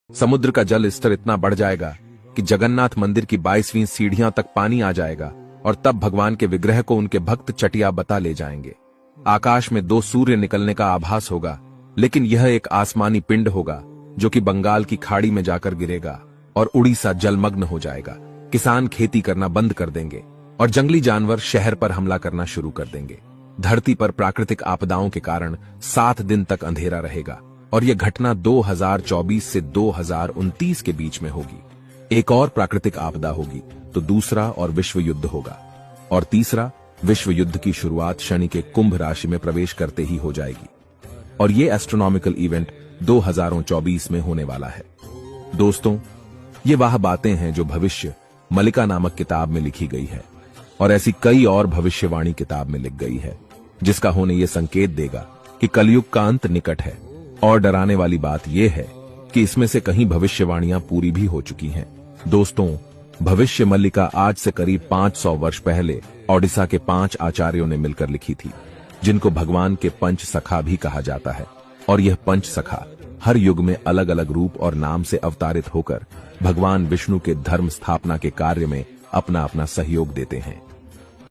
समुद्र का जल स्तर इतना बढ़ जाएगा कि जगन्नाथ मंदिर की 22वीं सीढ़ियां तक पानी आ जाएगा और तब भगवान के विग्रह को उनके भक्त चटिया बता ले जाएंगे। आकाश में 2 सूर्य निकलने का आभास होगा, लेकिन यह एक आसमानी पिंड होगा जो कि बंगाल की खाड़ी में जाकर गिरेगा और उड़ीसा जलमग्न हो जाएगा। किसान खेती करना बंद कर देंगे और जंगली जानवर शहर पर हमला करना शुरू कर देंगे। धरती पर प्राकृतिक आपदाओं के कारण 7 दिन तक अंधेरा रहेगा और यह घटना 2024 से 2029 के बीच में होगी। एक और प्राकृतिक आपदा होगी तो दूसरा और विश्व युद्ध होगा, और तीसरा विश्व युद्ध की शुरुआत शनि के कुंभ राशि में प्रवेश करते ही हो जाएगी। और ये एस्ट्रोनॉमिकल इवेंट 2024 में होने वाला है। दोस्तों, ये वह बातें हैं जो भविष्य मलिका नामक किताब में लिखी गई है, और ऐसी कई और भविष्यवाणी किताब में लिख गई है, जिसका होने ये संकेत देगा कि कलयुग का अंत निकट है। और डराने वाली बात यह है कि इसमें से कहीं भविष्यवाणियां पूरी भी हो चुकी हैं। दोस्तों, भविष्य मल्लिका आज से करीब 500 वर्ष पहले ओडिशा के 5 आचार्यों ने मिलकर लिखी थी, जिनको भगवान के पंच सखा भी कहा जाता है। और यह पंच सखा हर युग में अलग अलग रूप और नाम से अवतारित होकर भगवान विष्णु के धर्म स्थापना के कार्य में अपना अपना सहयोग देते हैं।